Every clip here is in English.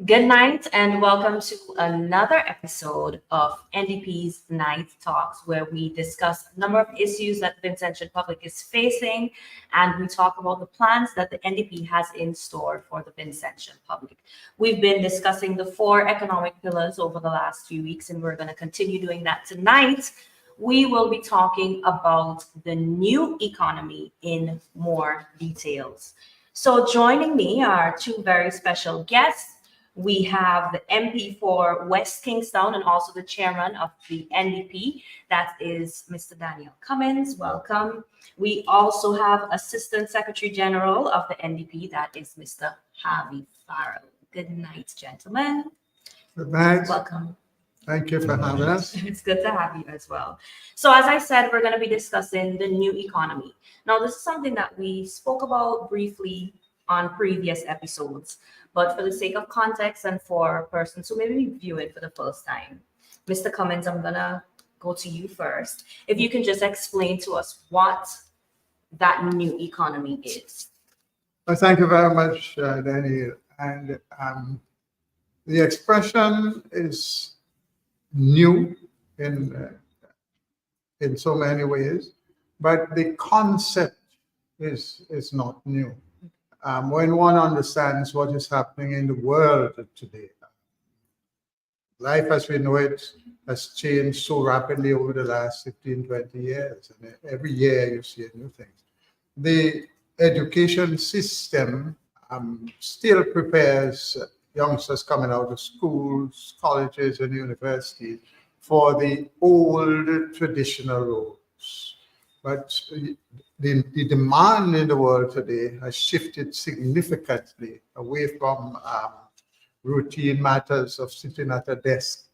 Good night and welcome to another episode of NDP's Night Talks, where we discuss a number of issues that the Vincentian public is facing, and we talk about the plans that the NDP has in store for the Vincentian public. We've been discussing the 4 economic pillars over the last few weeks, and we're going to continue doing that tonight. We will be talking about the new economy in more details. So joining me are 2 very special guests. We have the MP for West Kingstown and also the chairman of the NDP. That is Mr. Daniel Cummings. Welcome. We also have Assistant Secretary General of the NDP. That is Mr. Harvey Farrel. Good night, gentlemen. Good night. Welcome. Thank you for having us. It's good to have you as well. So as I said, we're going to be discussing the new economy. Now, this is something that we spoke about briefly on previous episodes, but for the sake of context and for persons who maybe view it for the first time, Mr. Cummings, I'm gonna go to you first. If you can just explain to us what that new economy is. Well, thank you very much, Daniel. And the expression is new in so many ways, but the concept is not new. When one understands what is happening in the world today, life as we know it has changed so rapidly over the last 15, 20 years. And every year you see new things. The education system still prepares youngsters coming out of schools, colleges, and universities for the old traditional roles. But the demand in the world today has shifted significantly away from routine matters of sitting at a desk.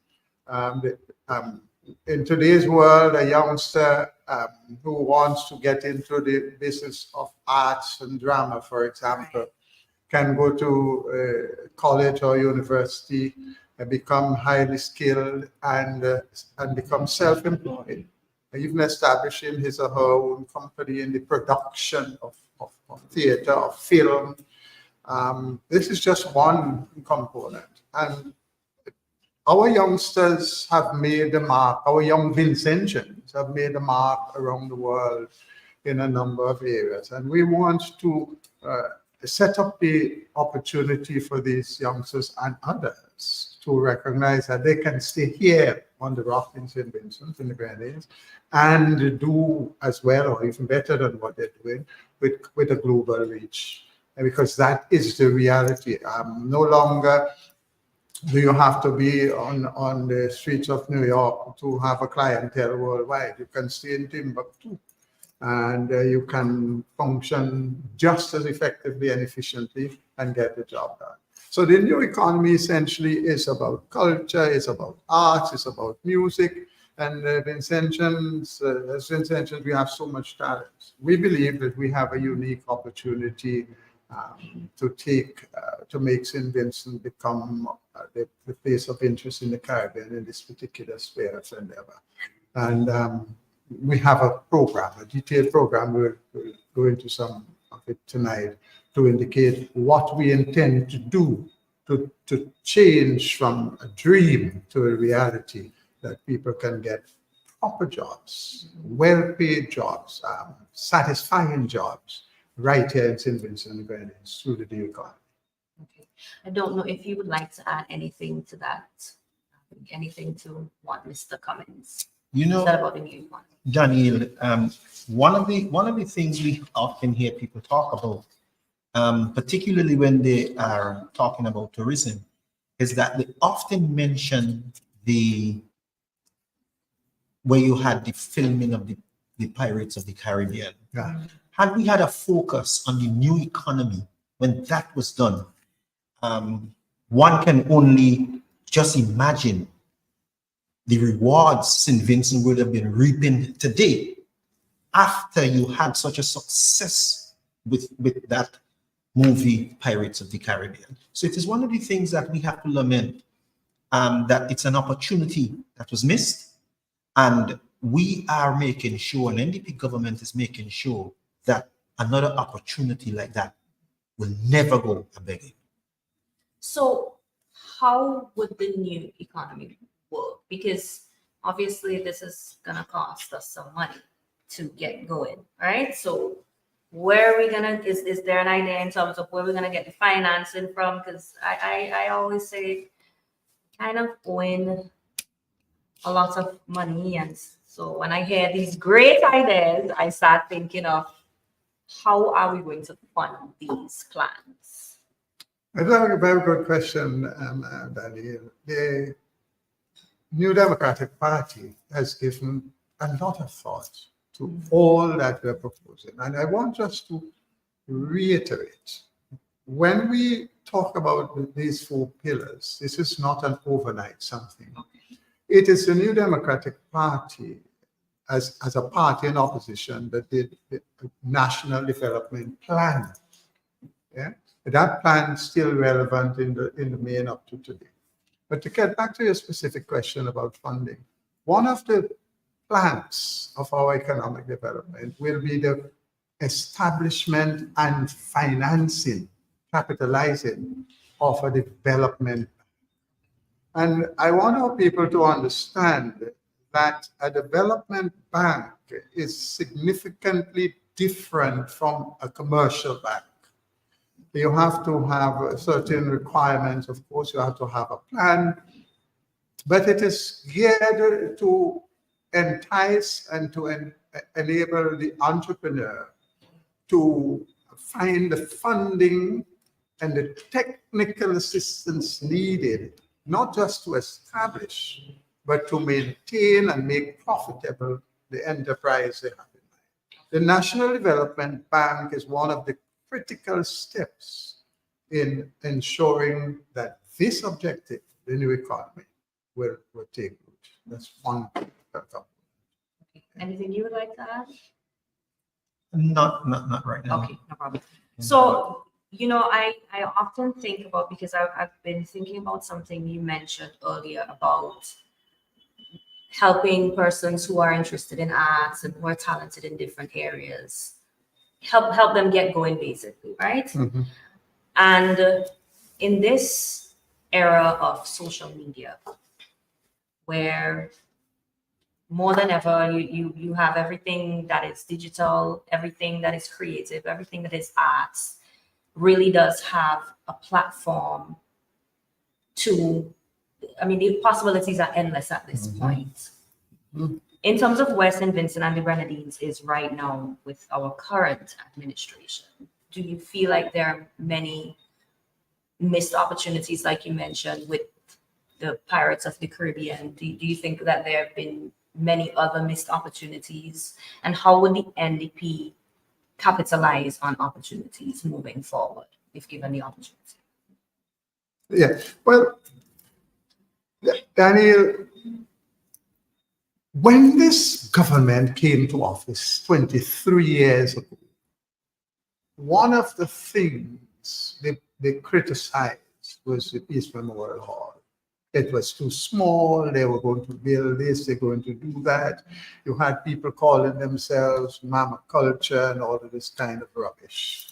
In today's world, a youngster who wants to get into the business of arts and drama, for example, can go to college or university and become highly skilled and become self-employed, even establishing his or her own company in the production of theater, of film. This is just one component. And our youngsters have made a mark, our young Vincentians have made a mark around the world in a number of areas. And we want to set up the opportunity for these youngsters and others to recognize that they can stay here on the rock in St. Vincent in the Grenadines and do as well or even better than what they're doing with a global reach. And because that is the reality. No longer do you have to be on the streets of New York to have a clientele worldwide. You can stay in Timbuktu and you can function just as effectively and efficiently and get the job done. So the new economy essentially is about culture, it's about arts, it's about music, and Vincentians, as Vincentians, we have so much talent. We believe that we have a unique opportunity to make St. Vincent become the place of interest in the Caribbean in this particular sphere of endeavor. And we have a program, a detailed program. We'll go into some of it tonight to indicate what we intend to do to change from a dream to a reality that people can get proper jobs, well-paid jobs, satisfying jobs right here in St. Vincent and the Grenadines through the new economy. Okay. I don't know if you would like to add anything to that, anything to what Mr. Cummings said about the new economy. Daniel, one of the things we often hear people talk about, particularly when they are talking about tourism, is that they often mention where you had the filming of the Pirates of the Caribbean. Yeah. Had we had a focus on the new economy when that was done, one can only just imagine the rewards St. Vincent would have been reaping today after you had such a success with that movie, Pirates of the Caribbean. So it is one of the things that we have to lament, that it's an opportunity that was missed. And we are making sure, and NDP government is making sure that another opportunity like that will never go a begging. So, how would the new economy work? Because obviously, this is going to cost us some money to get going, right? So, where are we gonna? Is there an idea in terms of where we're gonna get the financing from? Because I always say, kind of owing a lot of money, and so when I hear these great ideas, I start thinking of how are we going to fund these plans? That's a very good question, Daniel. The New Democratic Party has given a lot of thought to all that we're proposing. And I want just to reiterate, when we talk about these 4 pillars, this is not an overnight something. It is the New Democratic Party as a party in opposition that did the National Development Plan. Yeah? That plan is still relevant in the main up to today. But to get back to your specific question about funding, one of the planks of our economic development will be the establishment and financing, capitalizing of a development. And I want our people to understand that a development bank is significantly different from a commercial bank. You have to have certain requirements. Of course, you have to have a plan, but it is geared to entice and to enable the entrepreneur to find the funding and the technical assistance needed, not just to establish, but to maintain and make profitable the enterprise they have in mind. The National Development Bank is one of the critical steps in ensuring that this objective, the new economy, will take root. That's one. Anything you would like to add? Not right now. Okay, no problem. So, I often think about, because I've been thinking about something you mentioned earlier about helping persons who are interested in arts and who are talented in different areas, help them get going, basically, right? Mm-hmm. And in this era of social media, where more than ever, you have everything that is digital, everything that is creative, everything that is arts, really does have a platform to, the possibilities are endless at this point. Mm-hmm. In terms of where St. Vincent and the Grenadines is right now with our current administration, do you feel like there are many missed opportunities, like you mentioned, with the Pirates of the Caribbean? Do you think that there have been many other missed opportunities? And how would the NDP capitalize on opportunities moving forward if given the opportunity? Yeah, well, Daniel, when this government came to office 23 years ago, one of the things they criticized was the Peace Memorial Hall. It was too small. They were going to build this, they're going to do that. You had people calling themselves mama culture and all of this kind of rubbish.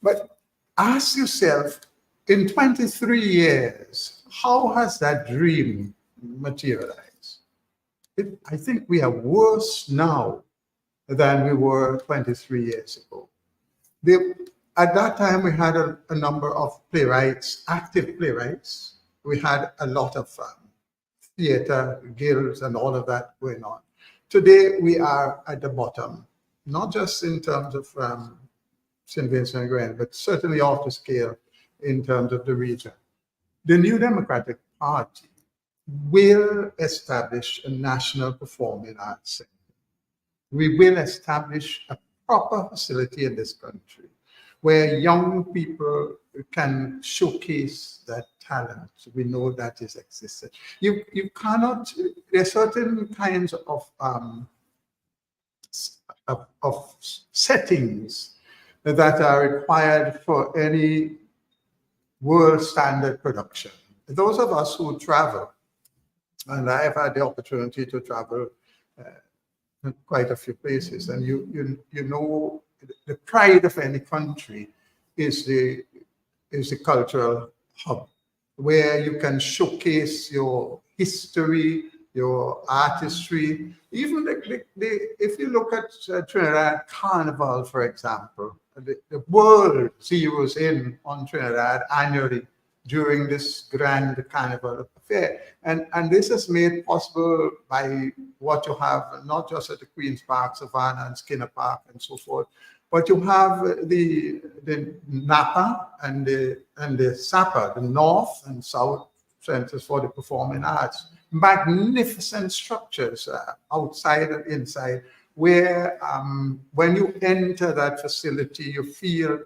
But ask yourself, in 23 years, how has that dream materialized? I think we are worse now than we were 23 years ago. At that time, we had a number of playwrights, active playwrights. We had a lot of theater guilds and all of that going on. Today, we are at the bottom, not just in terms of St. Vincent and Grenadines, but certainly off the scale in terms of the region. The New Democratic Party will establish a national performing arts center. We will establish a proper facility in this country where young people can showcase that talent. We know that is existed. You cannot, there are certain kinds of settings that are required for any world standard production. Those of us who travel, and I have had the opportunity to travel quite a few places, and you know the pride of any country is the cultural hub, where you can showcase your history, your artistry. Even if you look at Trinidad Carnival, for example, the world zeroes in on Trinidad annually during this grand carnival affair. And this is made possible by what you have, not just at the Queen's Park, Savannah, and Skinner Park, and so forth, but you have the NAPA and the SAPA, the North and South Centers for the Performing Arts. Magnificent structures outside and inside, where when you enter that facility, you feel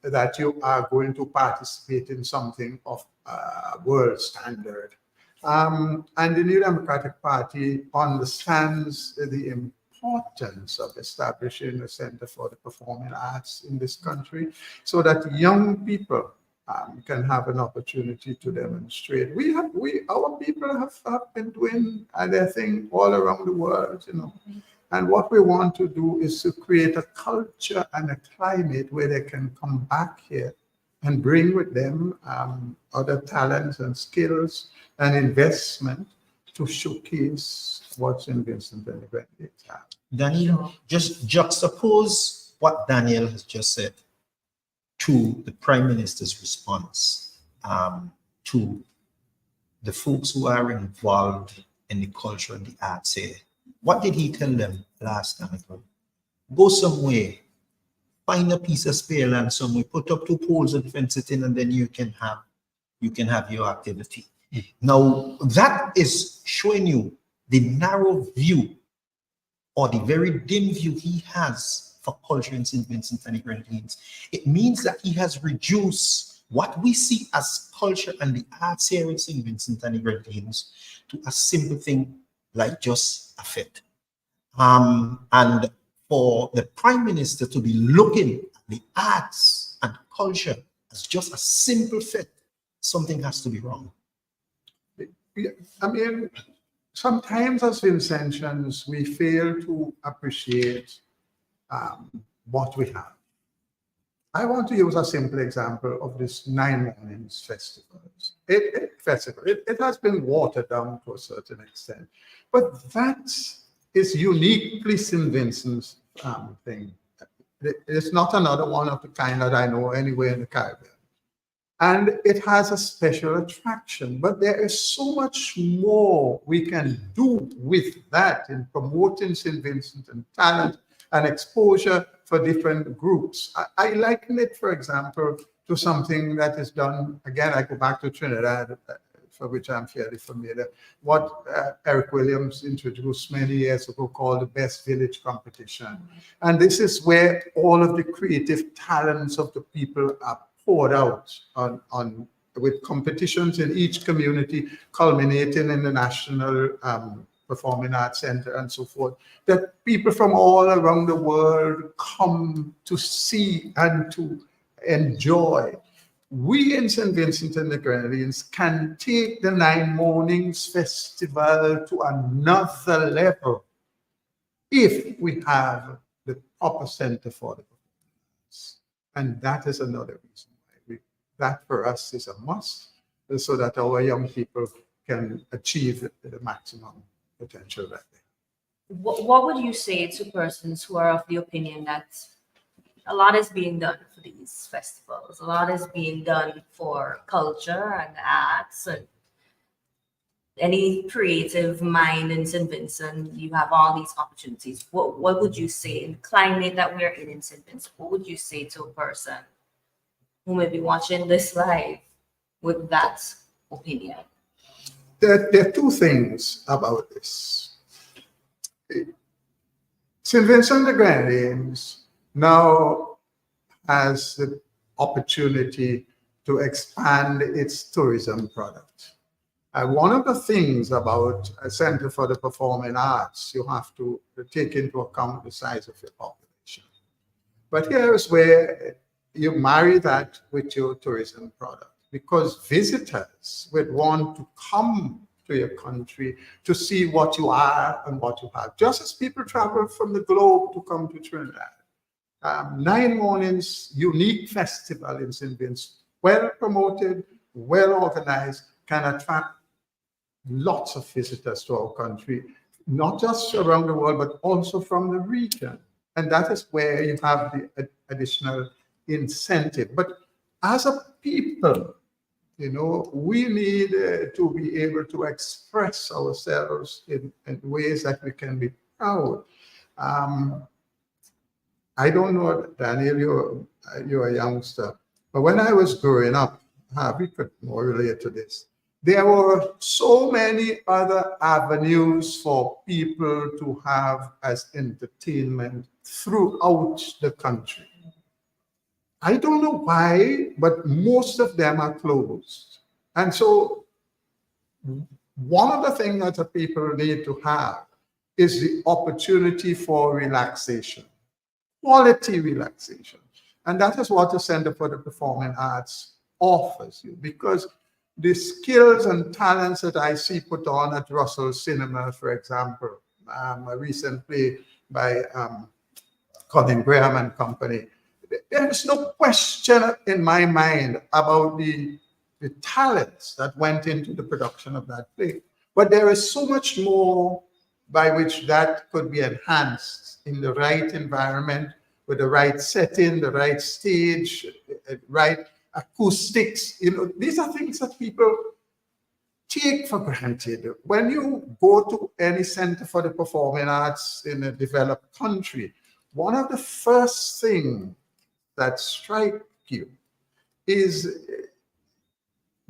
that you are going to participate in something of world standard. And the New Democratic Party understands the importance of establishing a Center for the Performing Arts in this country, so that young people can have an opportunity to demonstrate. Our people have been doing their thing all around the world, you know. And what we want to do is to create a culture and a climate where they can come back here and bring with them other talents and skills and investment to showcase what's in Vincent and the Grenadines. Daniel, just juxtapose what Daniel has just said to the Prime Minister's response to the folks who are involved in the culture and the arts here. What did he tell them last time? Go somewhere, find a piece of spare land somewhere, put up 2 poles and fence it in, and then you can have your activity. Now, that is showing you the narrow view or the very dim view he has for culture in St. Vincent and the Grenadines. It means that he has reduced what we see as culture and the arts here in St. Vincent and the Grenadines to a simple thing like just a fit. And for the Prime Minister to be looking at the arts and culture as just a simple fit, something has to be wrong. I mean, sometimes as Vincentians, we fail to appreciate what we have. I want to use a simple example of this 9 Mornings festivals. It has been watered down to a certain extent, but that is uniquely St. Vincent's thing. It's not another one of the kind that I know anywhere in the Caribbean. And it has a special attraction, but there is so much more we can do with that in promoting St. Vincent and talent and exposure for different groups. I liken it, for example, to something that is done, again, I go back to Trinidad, for which I'm fairly familiar, what Eric Williams introduced many years ago called the Best Village Competition. And this is where all of the creative talents of the people are poured out with competitions in each community, culminating in the National Performing Arts Center and so forth, that people from all around the world come to see and to enjoy. We in St. Vincent and the Grenadines can take the 9 Mornings Festival to another level if we have the proper center for the performance. And that is another reason why that for us is a must, so that our young people can achieve the maximum potential that they have. What would you say to persons who are of the opinion that a lot is being done for these festivals, a lot is being done for culture and arts, and any creative mind in St. Vincent, you have all these opportunities. What would you say in the climate that we're in St. Vincent? What would you say to a person who may be watching this live with that opinion? There are 2 things about this. St. Vincent and the Grenadines now has the opportunity to expand its tourism product. One of the things about a Center for the Performing Arts, you have to take into account the size of your population. But here is where you marry that with your tourism product, because visitors would want to come to your country to see what you are and what you have, just as people travel from the globe to come to Trinidad. 9 Mornings unique festival in St. Vincent, well promoted, well organized, can attract lots of visitors to our country, not just around the world, but also from the region. And that is where you have the additional incentive. But as a people, we need to be able to express ourselves in ways that we can be proud. I don't know, Daniel, you're a youngster, but when I was growing up, we could more relate to this. There were so many other avenues for people to have as entertainment throughout the country. I don't know why, but most of them are closed. And so one of the things that the people need to have is the opportunity for relaxation, quality relaxation. And that is what the Center for the Performing Arts offers you, because the skills and talents that I see put on at Russell Cinema, for example, a recent play by Colin Graham and Company, there is no question in my mind about the talents that went into the production of that play. But there is so much more by which that could be enhanced in the right environment, with the right setting, the right stage, right acoustics. These are things that people take for granted. When you go to any Center for the Performing Arts in a developed country, one of the first things that strike you is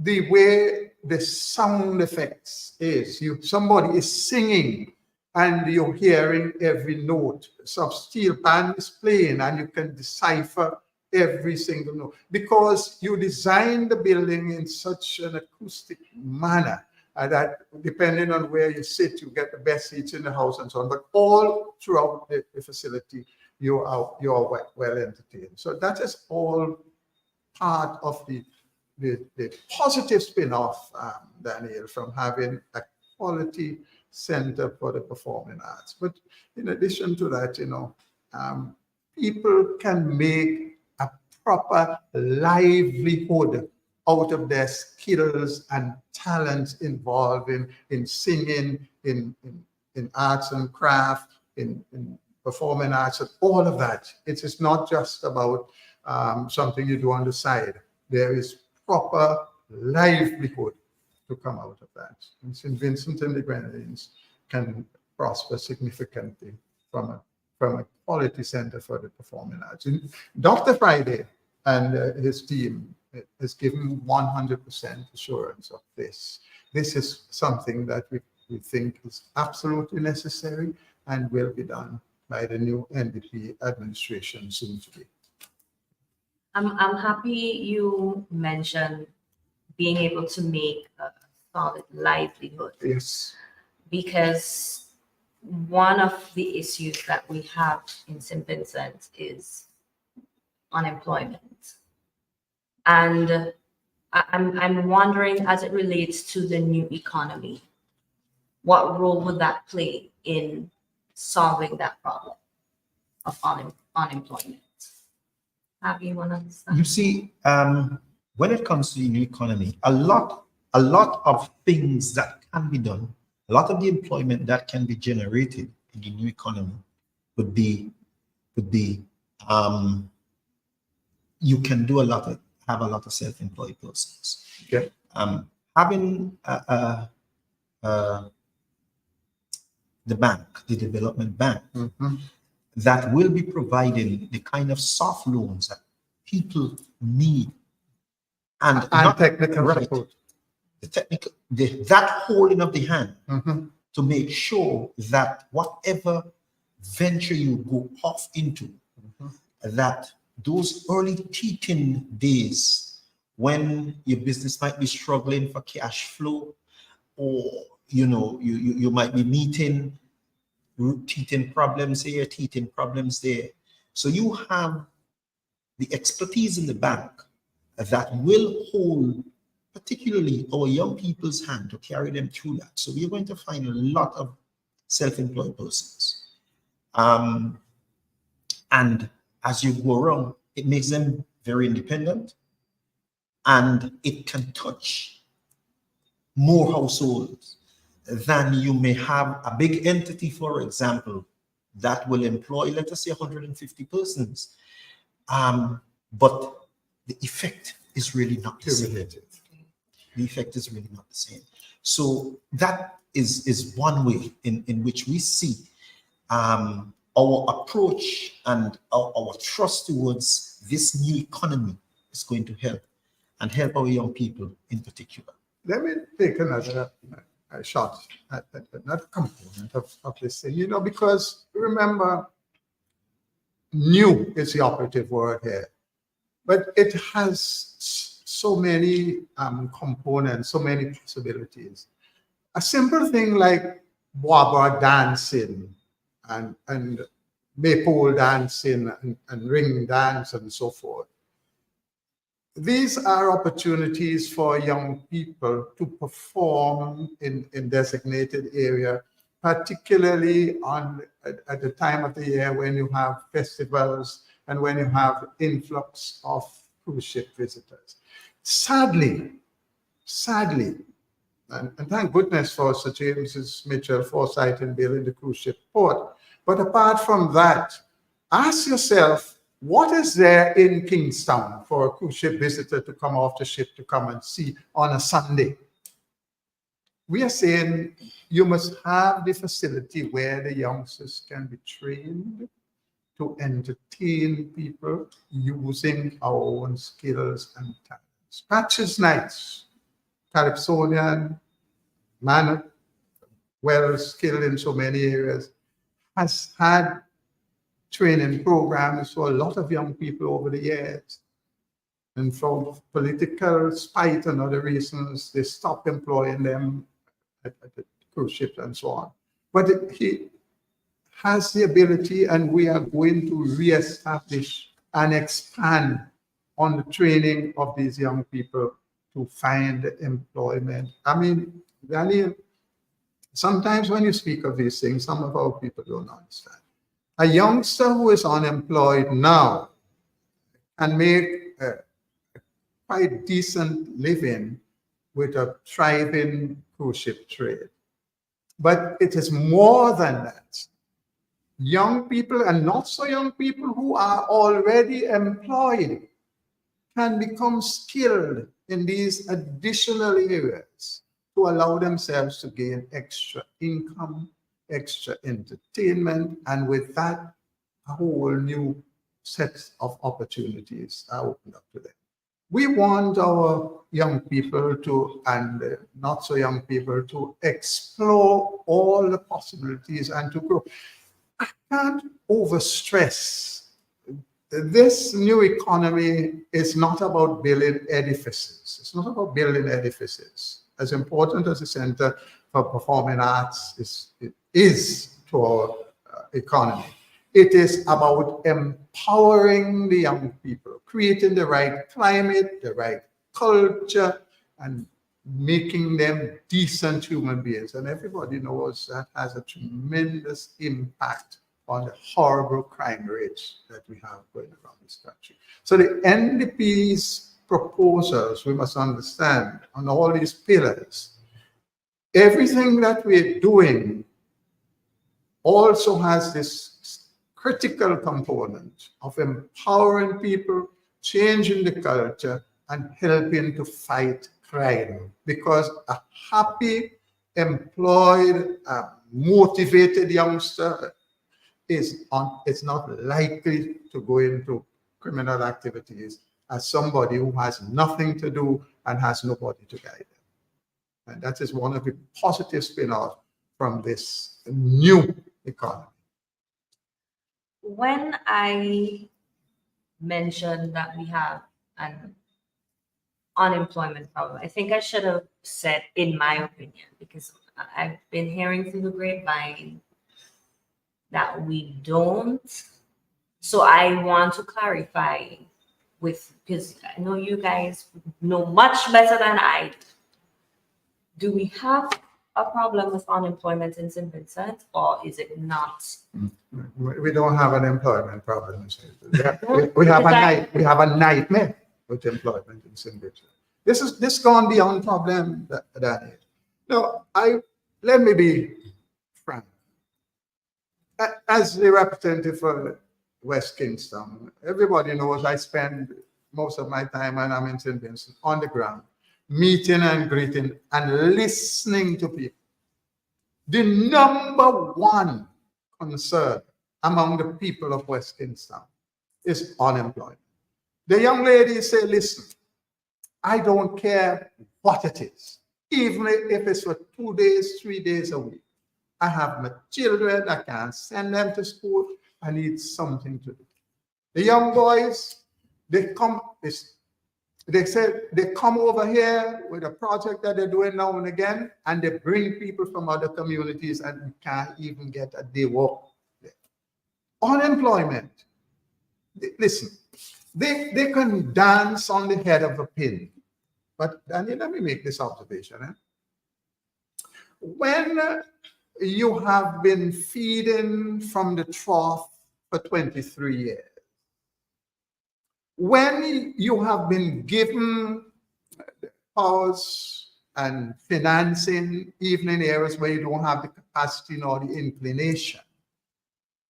the way the sound effects is. Somebody is singing and you're hearing every note. Some steel band is playing and you can decipher every single note, because you design the building in such an acoustic manner that depending on where you sit, you get the best seats in the house and so on. But all throughout the facility, you are well entertained. So that is all part of the positive spin-off, Daniel, from having a quality Center for the Performing Arts. But in addition to that, people can make a proper livelihood out of their skills and talents involved in singing, in arts and craft, in performing arts, and all of that. It is not just about something you do on the side. There is proper livelihood to come out of that. And St. Vincent and the Grenadines can prosper significantly from a quality center for the performing arts. And Dr. Friday and his team has given 100% assurance of this. This is something that we think is absolutely necessary and will be done by the new NDP administration soon to be. I'm happy you mentioned being able to make a solid livelihood. Yes. Because one of the issues that we have in St. Vincent is unemployment. And I'm wondering, as it relates to the new economy, what role would that play in solving that problem of unemployment? Harvey, you want to start? You see, when it comes to the new economy, a lot of things that can be done, a lot of the employment that can be generated in the new economy would be you can do have a lot of self-employed persons. Okay. Having the bank, the development bank, that will be providing the kind of soft loans that people need, and technical support. The technical, that holding of the hand to make sure that whatever venture you go off into, that those early teething days when your business might be struggling for cash flow, or you might be meeting teething problems here, teething problems there. So you have the expertise in the bank that will hold particularly our young people's hand to carry them through that. So we're going to find a lot of self-employed persons. And as you go around, it makes them very independent, and it can touch more households than you may have a big entity, for example, that will employ, let us say, 150 persons. But the effect is really not the same. The effect is really not the same. So that is one way in which we see our approach and our trust towards this new economy is going to help, and help our young people in particular. Let me take another shot at another component of this thing, because remember, new is the operative word here, but it has so many components, so many possibilities. A simple thing like Wabba dancing and maypole dancing and ring dance and so forth. These are opportunities for young people to perform in designated area, particularly at the time of the year when you have festivals and when you have influx of cruise ship visitors. Sadly, and thank goodness for Sir James's Mitchell foresight in building the cruise ship port. But apart from that, ask yourself, what is there in Kingstown for a cruise ship visitor to come off the ship to come and see on a Sunday? We are saying you must have the facility where the youngsters can be trained to entertain people using our own skills and talents. Patches nights, Calypsonian, man, well skilled in so many areas, has had training programs for a lot of young people over the years. And for political spite and other reasons, they stopped employing them at the cruise ships and so on. But he has the ability, and we are going to reestablish and expand on the training of these young people to find employment. I mean, Daniel, sometimes when you speak of these things, some of our people don't understand. A youngster who is unemployed now can make a quite decent living with a thriving cruise ship trade. But it is more than that. Young people and not so young people who are already employed can become skilled in these additional areas to allow themselves to gain extra income, extra entertainment, and with that, a whole new set of opportunities are opened up to them. We want our young people to, and not so young people, to explore all the possibilities and to grow. I can't overstress. This new economy is not about building edifices. It's not about building edifices. As important as the Center for Performing Arts is to our economy, it is about empowering the young people, creating the right climate, the right culture, and making them decent human beings. And everybody knows that has a tremendous impact on the horrible crime rates that we have going around this country. So the NDP's proposals, we must understand, on all these pillars, everything that we're doing also has this critical component of empowering people, changing the culture, and helping to fight crime. Because a happy, employed, motivated youngster is not likely to go into criminal activities as somebody who has nothing to do and has nobody to guide them. And that is one of the positive spin-offs from this new economy. When I mentioned that we have an unemployment problem, I think I should have said, in my opinion, because I've been hearing through the grapevine that we don't. So I want to clarify because I know you guys know much better than I do. Do we have a problem with unemployment in St. Vincent, or is it not? We don't have an employment problem in St. Vincent. We have a nightmare with employment in St. Vincent. This gone beyond problem, Daniel. No, let me be frank. As the representative for West Kingston, everybody knows I spend most of my time when I'm in St. Vincent on the ground, meeting and greeting and listening to people. The number one concern among the people of West Kingston is unemployment. The young ladies say, listen, I don't care what it is, even if it's for 2 days, 3 days a week. I have my children, I can't send them to school, I need something to do. The young boys, they say they come over here with a project that they're doing now and again, and they bring people from other communities, and we can't even get a day work there. Unemployment. Listen, they can dance on the head of a pin. But Daniel, let me make this observation. When you have been feeding from the trough for 23 years, when you have been given powers and financing, even in areas where you don't have the capacity nor the inclination,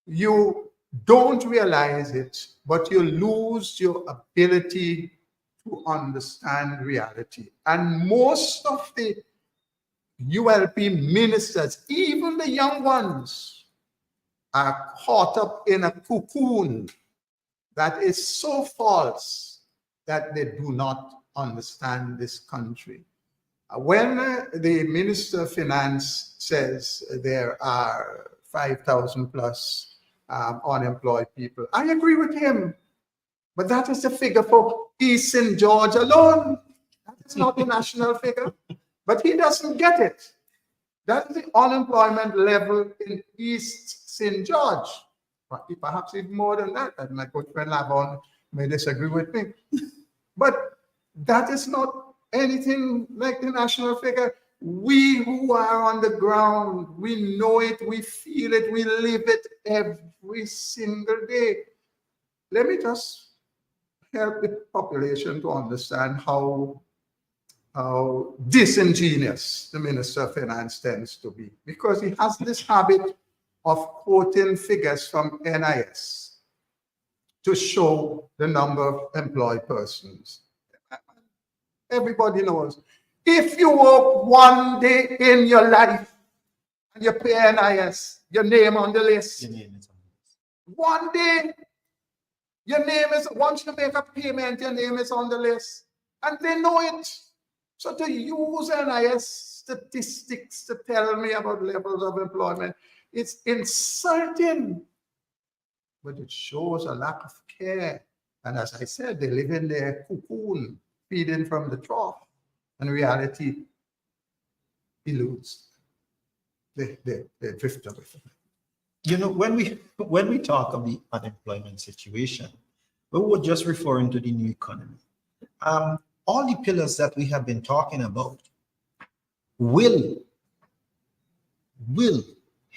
you don't realize it, but you lose your ability to understand reality. And most of the ULP ministers, even the young ones, are caught up in a cocoon that is so false that they do not understand this country. When the Minister of Finance says there are 5,000 plus unemployed people, I agree with him. But that is the figure for East St. George alone. That is not the national figure. But he doesn't get it. That's the unemployment level in East St. George. Perhaps even more than that. And my good friend Lavon may disagree with me. But that is not anything like the national figure. We who are on the ground, we know it, we feel it, we live it every single day. Let me just help the population to understand how disingenuous the Minister of Finance tends to be, because he has this habit of quoting figures from NIS to show the number of employed persons. Everybody knows, if you work 1 day in your life and you pay NIS, your name on the list. Your name is on the list. 1 day, your name is, once you make a payment, your name is on the list. And they know it. So to use NIS statistics to tell me about levels of employment, it's insulting. But it shows a lack of care. And as I said, they live in their cocoon, feeding from the trough. And reality eludes. They drift away from it. You know, when we talk of the unemployment situation, we were just referring to the new economy. All the pillars that we have been talking about will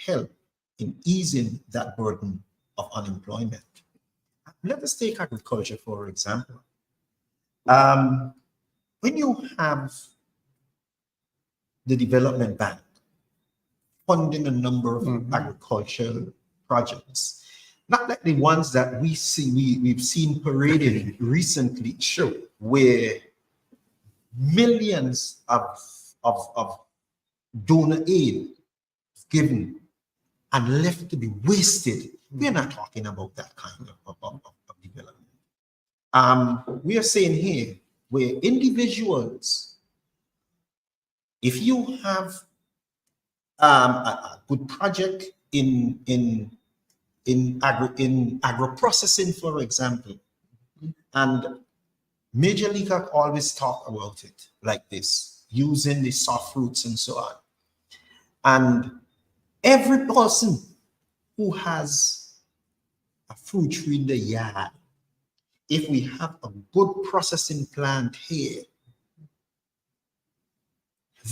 help in easing that burden of unemployment. Let us take agriculture, for example. When you have the development bank funding a number of agricultural projects, not like the ones that we've seen paraded recently, Sure. where millions of donor aid given and left to be wasted. We're not talking about that kind of development. We are saying here where individuals, if you have a good project in agro-processing, for example, and Major League always talk about it like this, using the soft fruits and so on. And every person who has a fruit tree in the yard, if we have a good processing plant here,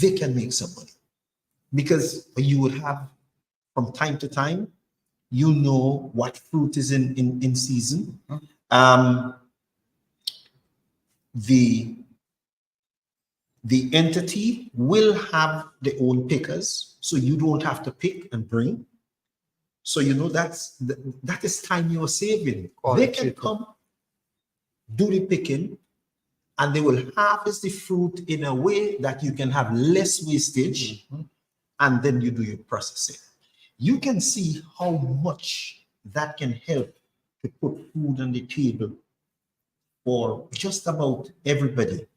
they can make some money. because you would have from time to time, you know what fruit is in season. The entity will have their own pickers, so you don't have to pick and bring. So you know that is time you're saving. They can come, do the picking, and they will harvest the fruit in a way that you can have less wastage, and then you do your processing. You can see how much that can help to put food on the table for just about everybody.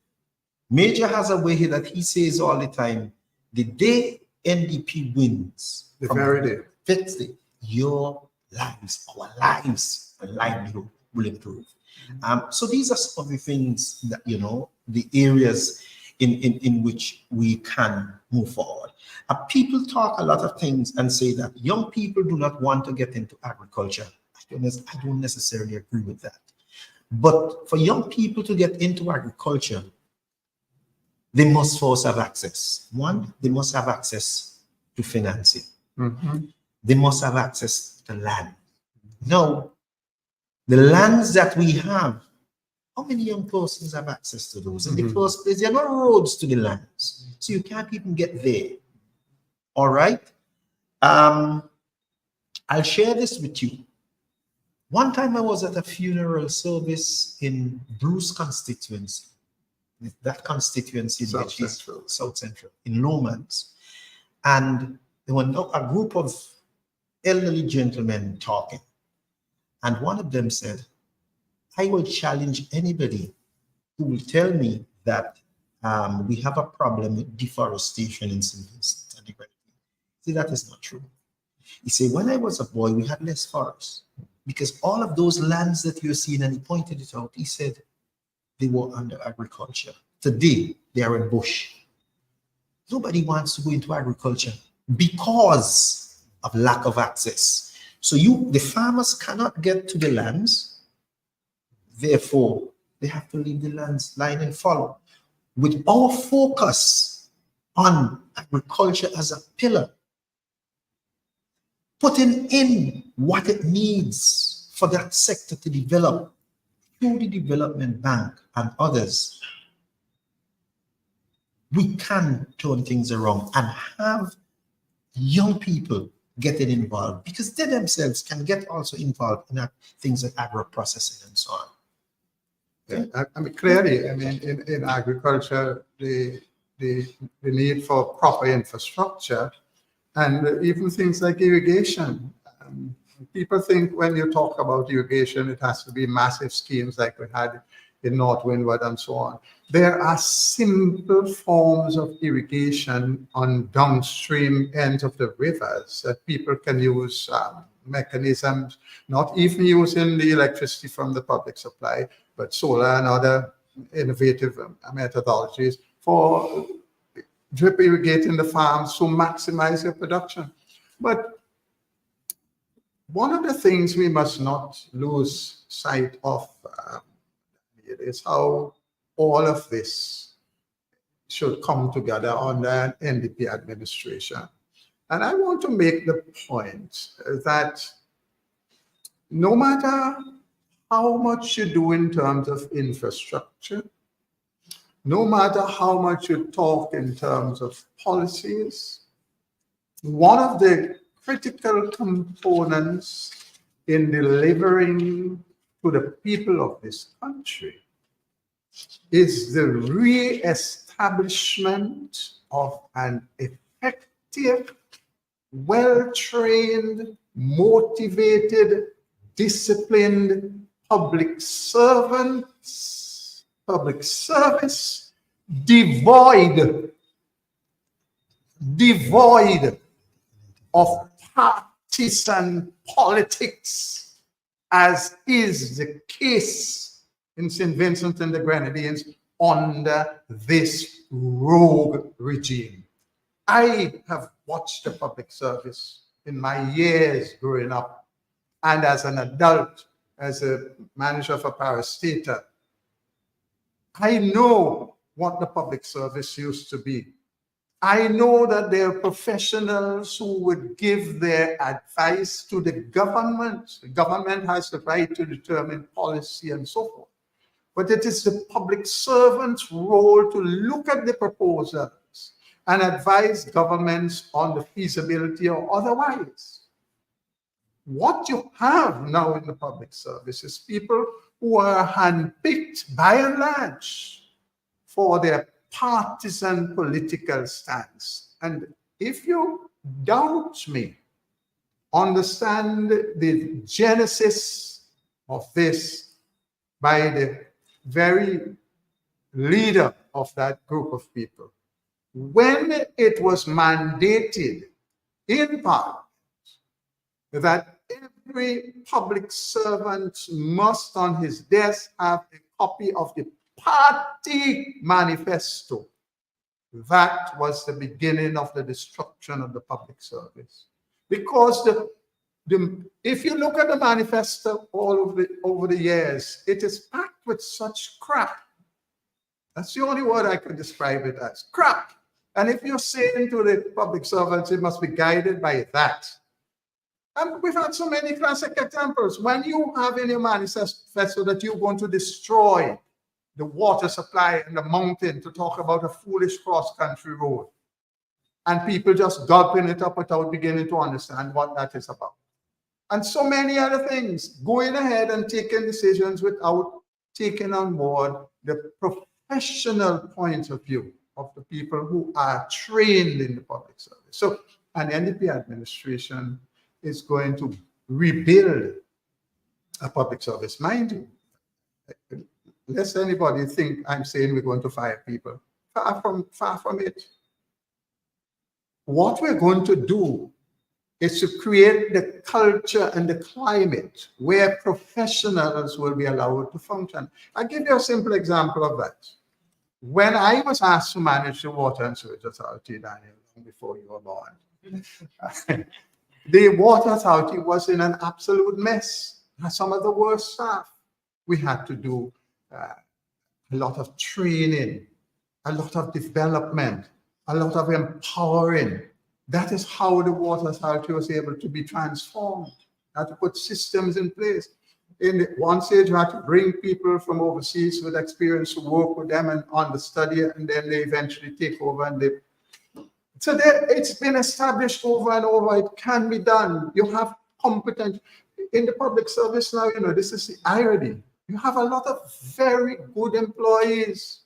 Major has a way that he says all the time, the day NDP wins, The very day. fits the, your lives, our lives, and livelihood will improve. So these are some of the things that, you know, the areas in which we can move forward. People talk a lot of things and say that young people do not want to get into agriculture. I don't necessarily agree with that. But for young people to get into agriculture, they must first have access. One, they must have access to financing. They must have access to land. Now, the lands that we have, how many young persons have access to those? In the first place, there are no roads to the lands, so you can't even get there. All right? I'll share this with you. One time I was at a funeral service in Bruce constituency. That constituency in which is South Central, in Lomans. And there were a group of elderly gentlemen talking. And one of them said, I will challenge anybody who will tell me that we have a problem with deforestation in St. Vincent and the Grenadines. See, that is not true. He said, when I was a boy, we had less forests because all of those lands that you're seeing, and he pointed it out, he said, they were under agriculture. Today, they are in bush. Nobody wants to go into agriculture because of lack of access. So the farmers cannot get to the lands. Therefore, they have to leave the lands lying and follow. With our focus on agriculture as a pillar, putting in what it needs for that sector to develop, through the Development Bank and others, we can turn things around and have young people getting involved because they themselves can get also involved in things like agro-processing and so on. Yeah, I mean, clearly, I mean, in agriculture, the need for proper infrastructure and even things like irrigation. People think when you talk about irrigation, it has to be massive schemes like we had in North Windward and so on. There are simple forms of irrigation on downstream ends of the rivers that people can use mechanisms, not even using the electricity from the public supply, but solar and other innovative methodologies for drip irrigating the farms to maximize their production. But one of the things we must not lose sight of is how all of this should come together under an NDP administration. And I want to make the point that no matter how much you do in terms of infrastructure, no matter how much you talk in terms of policies, one of the critical components in delivering to the people of this country is the re-establishment of an effective, well-trained, motivated, disciplined public servants, public service, devoid of partisan politics, as is the case in St. Vincent and the Grenadines under this rogue regime. I have watched the public service in my years growing up, and as an adult, as a manager of a I know that there are professionals who would give their advice to the government. The government has the right to determine policy and so forth. But it is the public servant's role to look at the proposals and advise governments on the feasibility or otherwise. What you have now in the public service is people who are handpicked by and large for their partisan political stance. And if you doubt me, understand the genesis of this by the very leader of that group of people. When it was mandated in Parliament that every public servant must on his desk have a copy of the party manifesto, that was the beginning of the destruction of the public service. Because if you look at the manifesto over the years, it is packed with such crap. That's the only word I could describe it as, crap. And if you're saying to the public servants, it must be guided by that. And we've had so many classic examples. When you have in your manifesto that you're going to destroy the water supply in the mountain to talk about a foolish cross-country road, and people just gulping it up without beginning to understand what that is about. And so many other things, going ahead and taking decisions without taking on board the professional point of view of the people who are trained in the public service. So an NDP administration is going to rebuild a public service. Mind you, lest anybody think I'm saying we're going to fire people. Far from it. What we're going to do is to create the culture and the climate where professionals will be allowed to function. I'll give you a simple example of that. When I was asked to manage the Water and Sewage Authority, Daniel, long before you were born, the Water Authority was in an absolute mess. Some of the worst staff. We had to do a lot of training, a lot of development, a lot of empowering. That is how the Water Authority was able to be transformed. Had to put systems in place. In one stage, you had to bring people from overseas with experience to work with them and understudy it, and then they eventually take over. So it's been established over and over. It can be done. You have competence in the public service now. You know, this is the irony. You have a lot of very good employees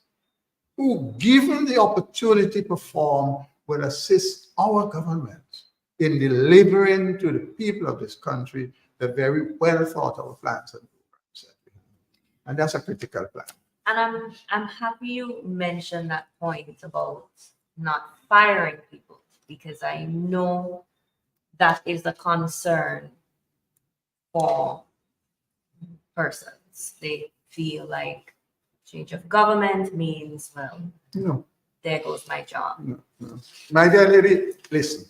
who, given the opportunity to perform, will assist our government in delivering to the people of this country the very well thought out plans and programs that we have. And that's a critical plan. And I'm happy you mentioned that point about not firing people, because I know that is a concern for persons. They feel like change of government means, well, No. there goes my job. No. My dear lady, listen.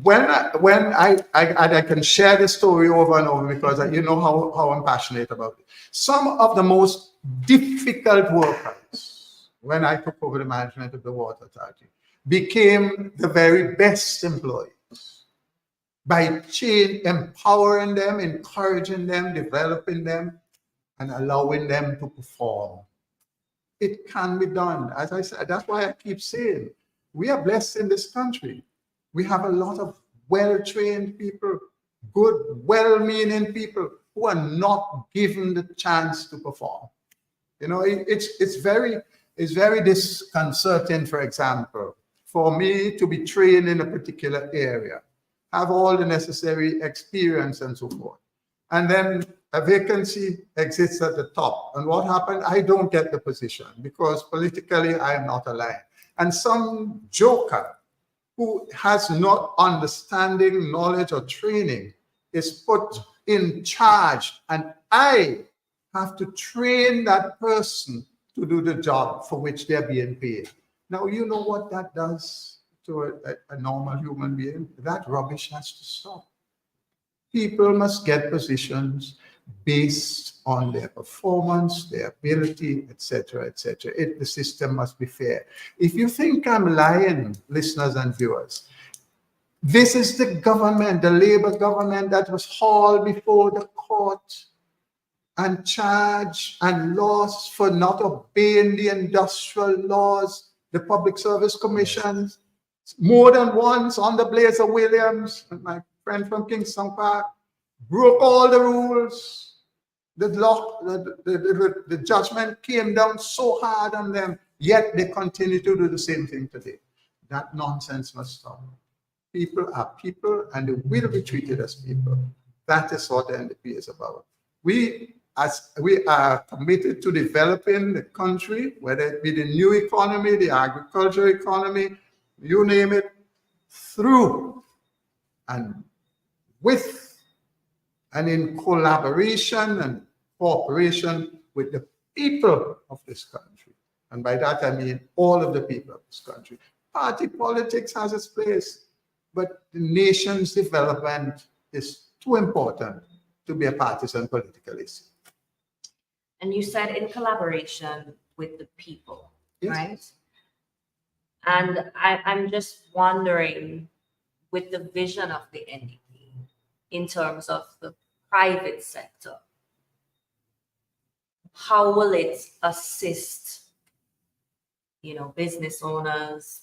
When I can share the story over and over because you know how I'm passionate about it. Some of the most difficult workers, when I took over the management of the Water Authority, became the very best employees by empowering them, encouraging them, developing them, and allowing them to perform. It can be done. As I said, that's why I keep saying we are blessed in this country. We have a lot of well-trained people, good, well-meaning people who are not given the chance to perform. You know, it's very disconcerting, for example, for me to be trained in a particular area, have all the necessary experience and so forth. And then a vacancy exists at the top. And what happened? I don't get the position because politically I am not aligned. And some joker who has not understanding, knowledge, or training is put in charge, and I have to train that person to do the job for which they're being paid. Now, you know what that does to a normal human being? That rubbish has to stop. People must get positions based on their performance, their ability, etc., etc. The system must be fair. If you think I'm lying, listeners and viewers, this is the government, the Labour government, that was hauled before the court and charged and lost for not obeying the industrial laws, the Public Service Commission, more than once under Blazer Williams, my friend from Kingston Park, broke all the rules. The judgment came down so hard on them, yet they continue to do the same thing today. That nonsense must stop. People are people and they will be treated as people. That is what the NDP is about. We are committed to developing the country, whether it be the new economy, the agricultural economy, you name it, through and with and in collaboration and cooperation with the people of this country. And by that I mean all of the people of this country. Party politics has its place, but the nation's development is too important to be a partisan political issue. And you said in collaboration with the people, Yes. right? And I'm just wondering, with the vision of the NDP in terms of the private sector, how will it assist, business owners,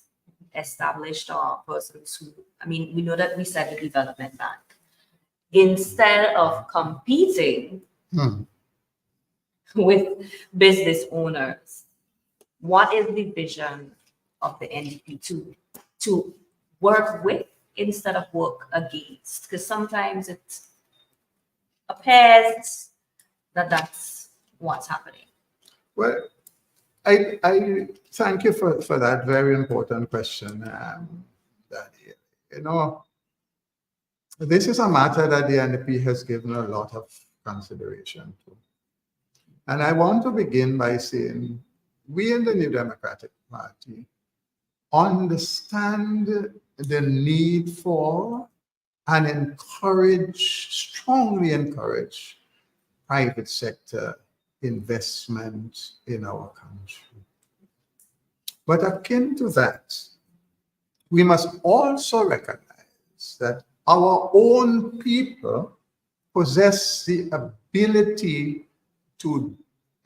established or persons who, we know that we said the development bank, instead of competing with business owners, what is the vision of the NDP to work with instead of work against? Because sometimes it appears that that's what's happening. Well, I thank you for that very important question, Daniel. This is a matter that the NDP has given a lot of consideration to. And I want to begin by saying we in the New Democratic Party understand the need for and strongly encourage private sector investment in our country. But akin to that, we must also recognize that our own people possess the ability to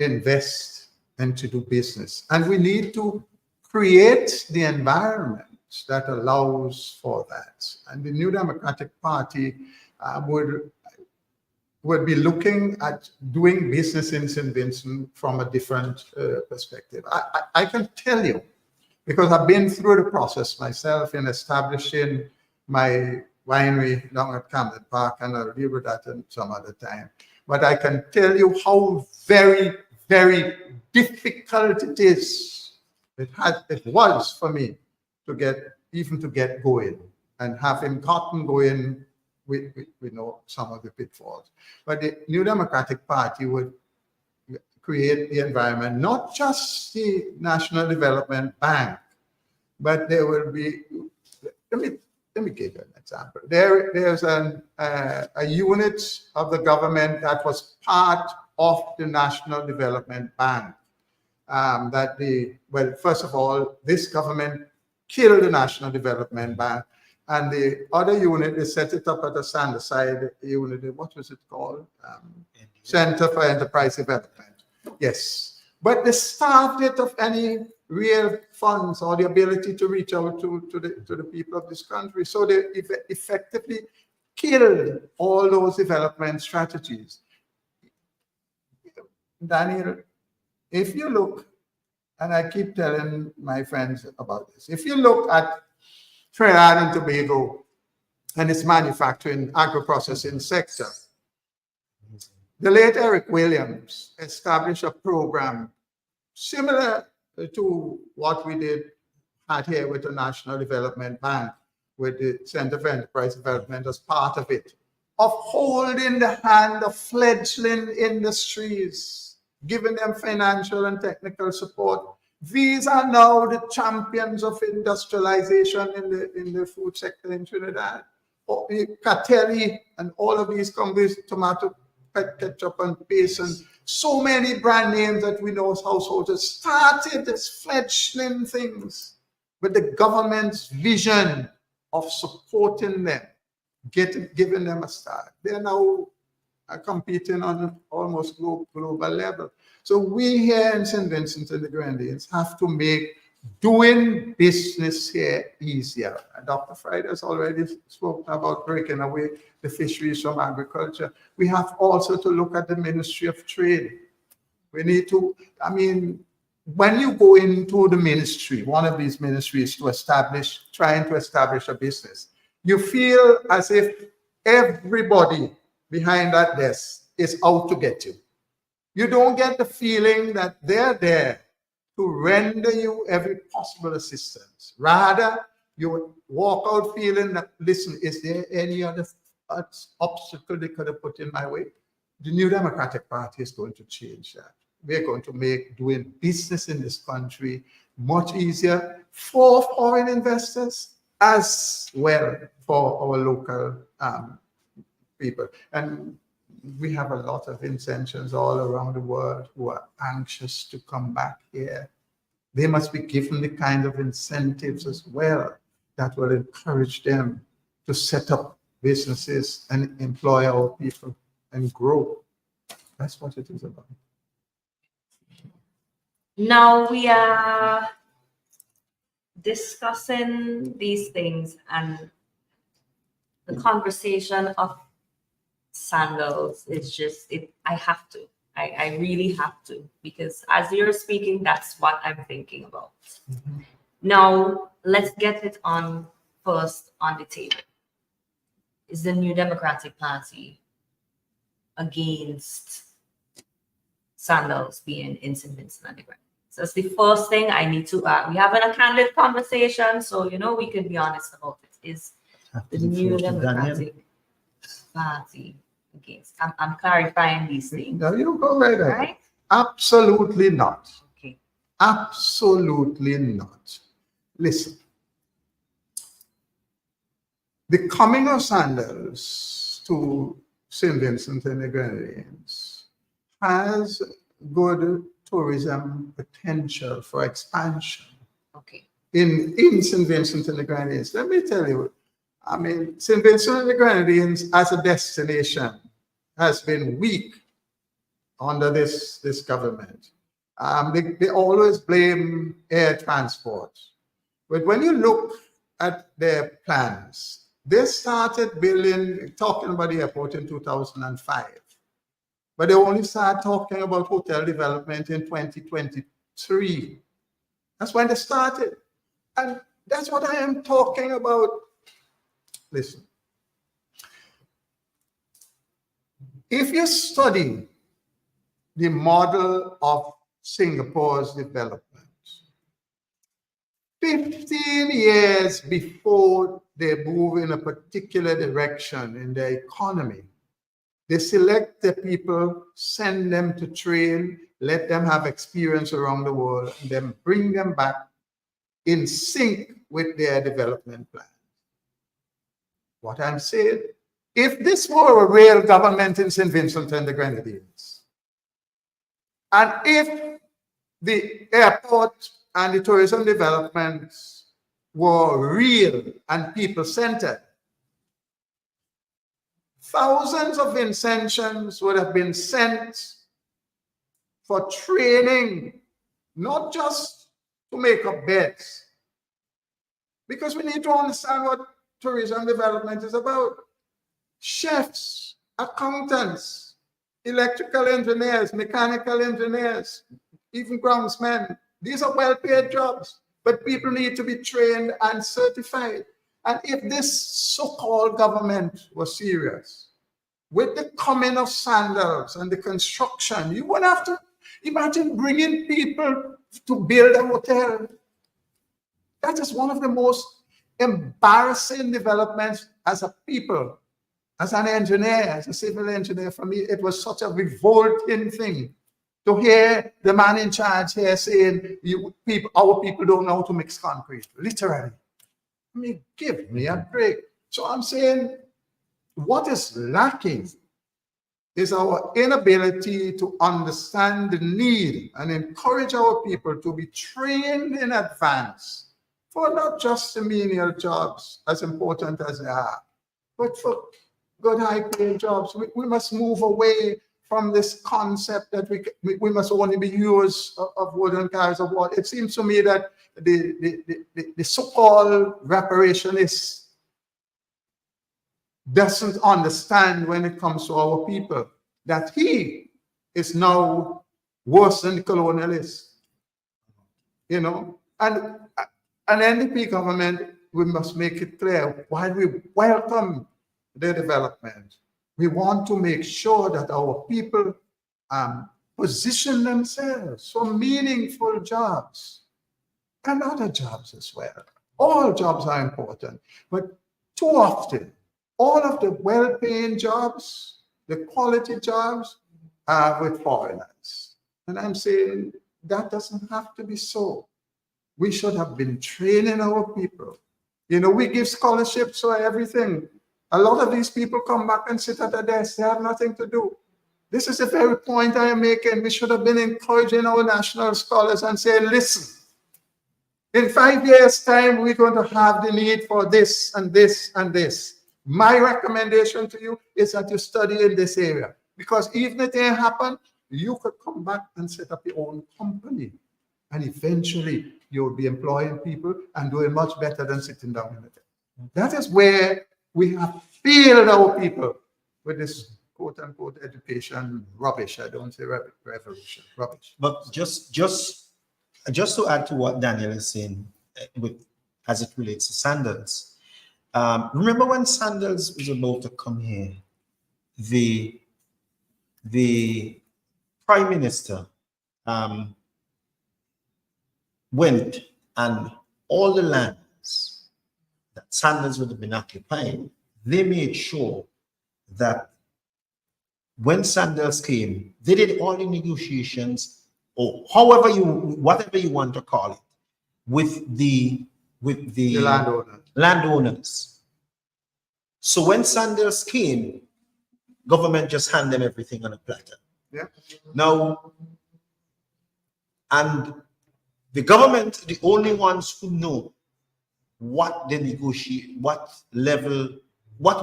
invest and to do business. And we need to create the environment that allows for that. And the New Democratic Party would be looking at doing business in St. Vincent from a different perspective. I can tell you, because I've been through the process myself in establishing my winery down at Camden Park, and I'll deal with that in some other time. But I can tell you how very, very difficult it is. It was for me to get going, and having gotten going, we know some of the pitfalls. But the New Democratic Party would create the environment, not just the National Development Bank, but there will be, let me give you an example. There's a unit of the government that was part of the National Development Bank. First of all, this government killed the National Development Bank, and the other unit, they set it up at the Sanderside unit. What was it called? Center for Enterprise Development. Yes. But they starved it of any real funds or the ability to reach out to the people of this country. So they effectively killed all those development strategies. Daniel, if you look, and I keep telling my friends about this, if you look at Trinidad and Tobago and its manufacturing agro-processing sector, the late Eric Williams established a program similar to what we had here with the National Development Bank, with the Center for Enterprise Development as part of it, of holding the hand of fledgling industries, giving them financial and technical support. These are now the champions of industrialization in the food sector in Trinidad. Catelli and all of these companies, tomato ketchup and paste, and so many brand names that we know as households started as fledgling things. But the government's vision of supporting them, giving them a start, they're now competing on an almost global level. So we here in St. Vincent and the Grenadines have to make doing business here easier. And Dr. Friday has already spoken about breaking away the fisheries from agriculture. We have also to look at the Ministry of Trade. We need to, I mean, when you go into the ministry, one of these ministries trying to establish a business, you feel as if everybody behind that desk is out to get you. You don't get the feeling that they're there to render you every possible assistance. Rather, you walk out feeling that, listen, is there any other obstacle they could have put in my way? The New Democratic Party is going to change that. We're going to make doing business in this country much easier for foreign investors as well for our local people. And we have a lot of intentions all around the world who are anxious to come back here. They must be given the kind of incentives as well that will encourage them to set up businesses and employ our people and grow. That's what it is about. Now we are discussing these things, and the conversation of sandals is just, I have to. I really have to, because as you're speaking, that's what I'm thinking about. Mm-hmm. Now, let's get it on first on the table. Is the New Democratic Party against sandals being in St. Vincent and the Grenadines? So that's the first thing I need to we having a candid conversation, so we can be honest about it. Is the New Democratic Party against? I'm clarifying these things. No, you go right ahead. Right? Absolutely not. Okay. Absolutely not. Listen, the coming of sandals to St. Vincent and the Grenadines has good tourism potential for expansion. Okay. In St. Vincent and the Grenadines. Let me tell you, I mean, St. Vincent and the Grenadines as a destination has been weak under this government. They always blame air transport. But when you look at their plans, they started talking about the airport in 2005. But they only started talking about hotel development in 2023. That's when they started. And that's what I am talking about. Listen, if you study the model of Singapore's development, 15 years before they move in a particular direction in their economy, they select the people, send them to train, let them have experience around the world, and then bring them back in sync with their development plan. What I'm saying, if this were a real government in St. Vincent and the Grenadines, and if the airport and the tourism developments were real and people-centered, thousands of incentives would have been sent for training, not just to make up beds. Because we need to understand what tourism development is about. Chefs, accountants, electrical engineers, mechanical engineers, even groundsmen. These are well-paid jobs, but people need to be trained and certified. And if this so-called government was serious, with the coming of sandals and the construction, you would have to imagine bringing people to build a hotel. That is one of the most embarrassing developments as a people, as an engineer, as a civil engineer. For me, it was such a revolting thing to hear the man in charge here saying, our people don't know how to mix concrete, literally. I mean, give me a break. So I'm saying, what is lacking is our inability to understand the need and encourage our people to be trained in advance for not just the menial jobs, as important as they are, but for good high-paying jobs. We must move away from this concept that we must only be used of wood and cars of war. It seems to me that the so-called reparationist doesn't understand when it comes to our people that he is now worse than the colonialists. You know, and an NDP government, we must make it clear, while we welcome the development, we want to make sure that our people position themselves for meaningful jobs and other jobs as well. All jobs are important, but too often, all of the well-paying jobs, the quality jobs, are with foreigners. And I'm saying that doesn't have to be so. We should have been training our people. You know, we give scholarships for everything. A lot of these people come back and sit at a desk. They have nothing to do. This is the very point I am making. We should have been encouraging our national scholars and saying, listen, in 5 years' time, we're going to have the need for this and this and this. My recommendation to you is that you study in this area, because even if it ain't happen, you could come back and set up your own company. And eventually you'll be employing people and doing much better than sitting down in the desk. That is where we have failed our people with this quote unquote education rubbish. I don't say revolution, rubbish. But just to add to what Daniel is saying, as it relates to Sandals, remember when Sandals was about to come here, the Prime Minister went, and all the lands that Sandals would have been occupying, they made sure that when Sandals came, they did all the negotiations, or whatever you want to call it, with the landowners. So when Sandals came, government just handed them everything on a platter. Yeah. Now, and the government, the only ones who know what they negotiate, what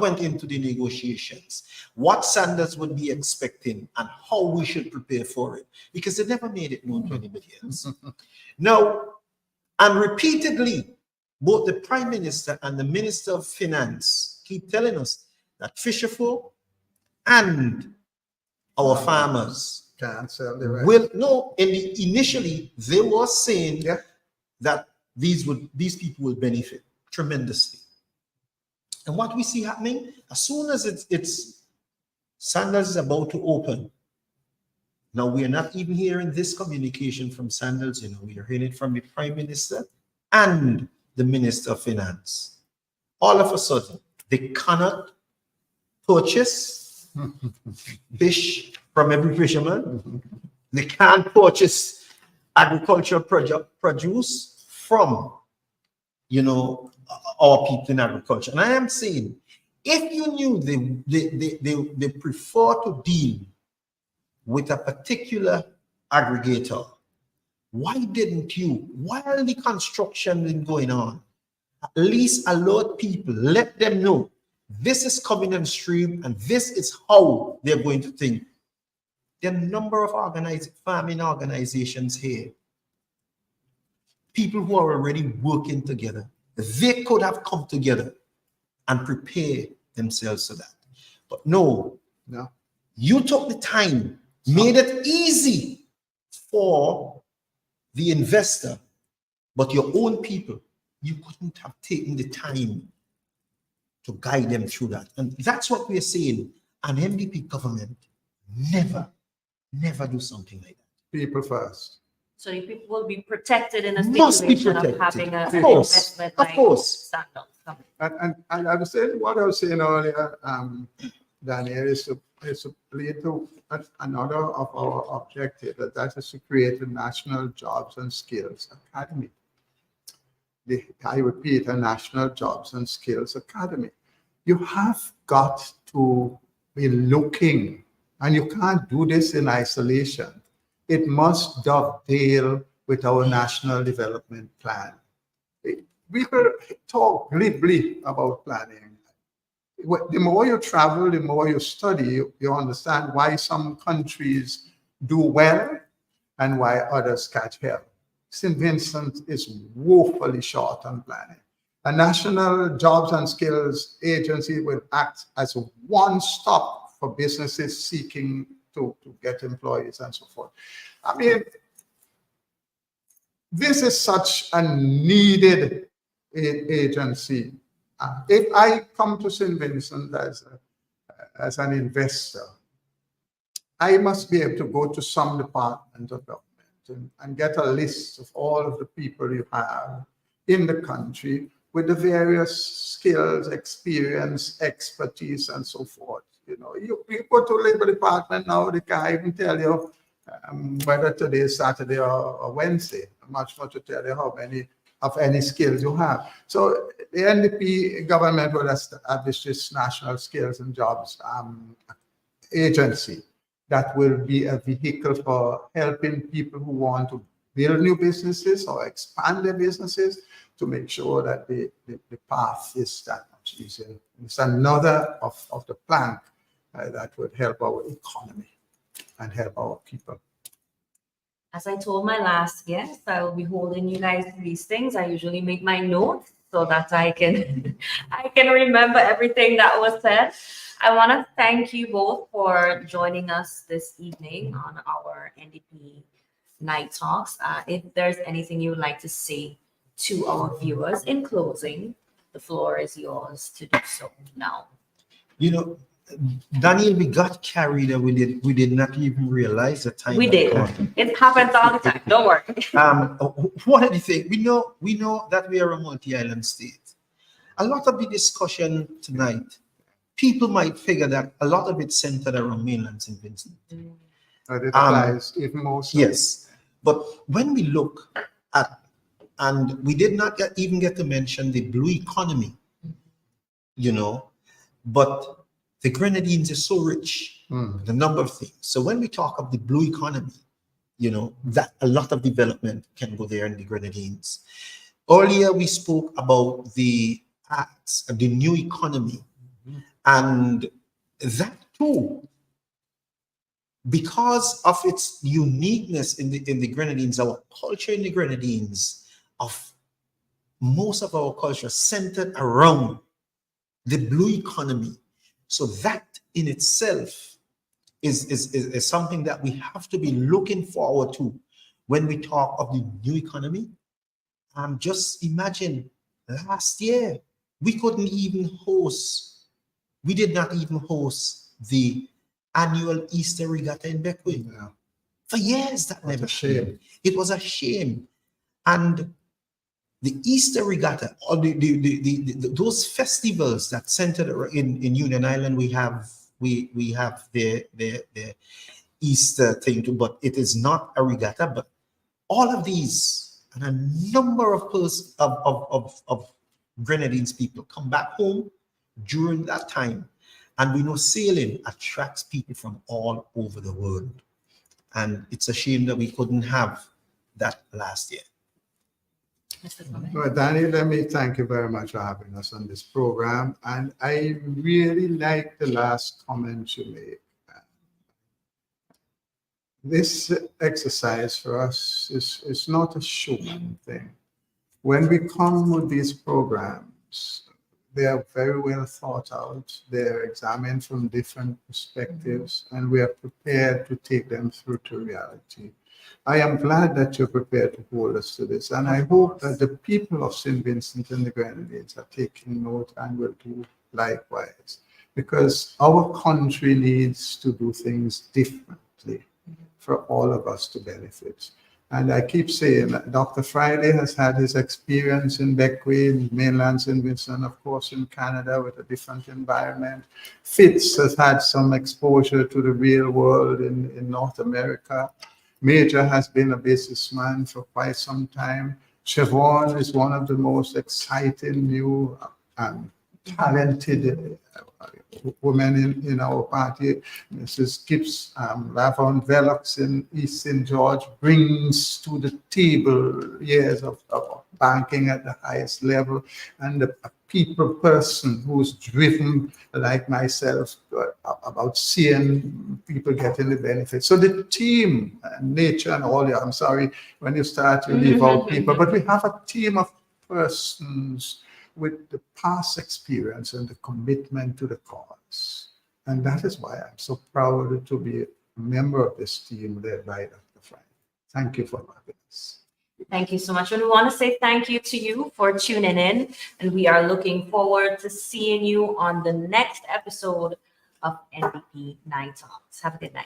went into the negotiations, what Sanders would be expecting, and how we should prepare for it, because they never made it known to anybody else. Now, and repeatedly, both the Prime Minister and the Minister of Finance keep telling us that fisherfolk and our farmers can't sell the rest. will no. Initially, they were saying that these people will benefit tremendously. And what we see happening, as soon as it's Sandals is about to open. Now we are not even hearing this communication from Sandals. You know, we are hearing it from the Prime Minister and the Minister of Finance. All of a sudden, they cannot purchase fish from every fisherman. They can't purchase agricultural produce from, you know, our people in agriculture. And I am saying, if you knew they prefer to deal with a particular aggregator, why didn't you, while the construction is going on, at least alert people, let them know this is coming on stream and this is how they're going to think. There are a number of farming organizations here, people who are already working together. They could have come together and prepare themselves for that. But no, you took the time, made it easy for the investor, but your own people, you couldn't have taken the time to guide them through that. And that's what we're saying. An NDP government never do something like that. People first. So the people will be protected in a Must be situation of protected. having an Of course. investment Of like course. Sandals. And I was saying what I was saying earlier, Daniel, is to lead to another of our objectives, that is to create a National Jobs and Skills Academy. I repeat, a National Jobs and Skills Academy. You have got to be looking And you can't do this in isolation. It must dovetail with our national development plan. We could talk glibly about planning. The more you travel, the more you study, you understand why some countries do well and why others catch hell. St. Vincent is woefully short on planning. A national jobs and skills agency will act as a one-stop for businesses seeking to get employees and so forth. I mean, this is such a needed agency. If I come to St. Vincent as an investor, I must be able to go to some department of government and get a list of all of the people you have in the country with the various skills, experience, expertise, and so forth. You know, you go to Labor Department now, they can't even tell you whether today is Saturday or Wednesday. I'm not sure to tell you how many of any skills you have. So the NDP government will establish this National Skills and Jobs agency that will be a vehicle for helping people who want to build new businesses or expand their businesses to make sure that the path is that much easier. It's another of the plank that would help our economy and help our people. As I told my last guest, I will be holding you guys to these things. I usually make my notes so that I can I can remember everything that was said. I want to thank you both for joining us this evening on our NDP Night Talks. If there's anything you would like to say to our viewers in closing, the floor is yours to do so now. You know, Daniel, we got carried and we did not even realize the time. We did. It happens all the time. Don't worry. One of the things we know that we are a multi-island state. A lot of the discussion tonight, people might figure that a lot of it centered around mainland St. Vincent. It applies even more so. Yes, but when we look at, and we did not even get to mention the blue economy, you know, but the Grenadines is so rich, the number of things. So when we talk of the blue economy, you know, that a lot of development can go there in the Grenadines. Earlier, we spoke about the arts, the new economy, and that too, because of its uniqueness in the Grenadines, our culture in the Grenadines, of most of our culture centered around the blue economy. So that in itself is something that we have to be looking forward to when we talk of the new economy. Just imagine last year, we did not even host the annual Easter regatta in Beckwith. Yeah. For years, that never shame. It was a shame. And the Easter regatta, or those festivals that centered in Union Island, we have the Easter thing too, but it is not a regatta. But all of these and a number of Grenadines people come back home during that time, and we know sailing attracts people from all over the world, and it's a shame that we couldn't have that last year. Well, Danny, let me thank you very much for having us on this program. And I really like the last comment you made. This exercise for us is not a showman thing. When we come with these programs, they are very well thought out. They're examined from different perspectives, and we are prepared to take them through to reality. I am glad that you're prepared to hold us to this, and I hope that the people of St. Vincent and the Grenadines are taking note and will do likewise, because our country needs to do things differently for all of us to benefit. And I keep saying that Dr. Friday has had his experience in Beckwith, mainland St. Vincent, of course, in Canada with a different environment. Fitz has had some exposure to the real world in North America. Major has been a businessman for quite some time. Siobhan is one of the most exciting, new, talented women in our party, Mrs. Gibbs, Lavon Velox in East St. George, brings to the table years of banking at the highest level, and a people person who's driven, like myself, about seeing people getting the benefits. So the team, nature and all, I'm sorry, when you start, you leave out people, but we have a team of persons with the past experience and the commitment to the cause. And that is why I'm so proud to be a member of this team led by Dr. Frank. Thank you for having us. Thank you so much. And we want to say thank you to you for tuning in. And we are looking forward to seeing you on the next episode of NDP Night Talks. Have a good night.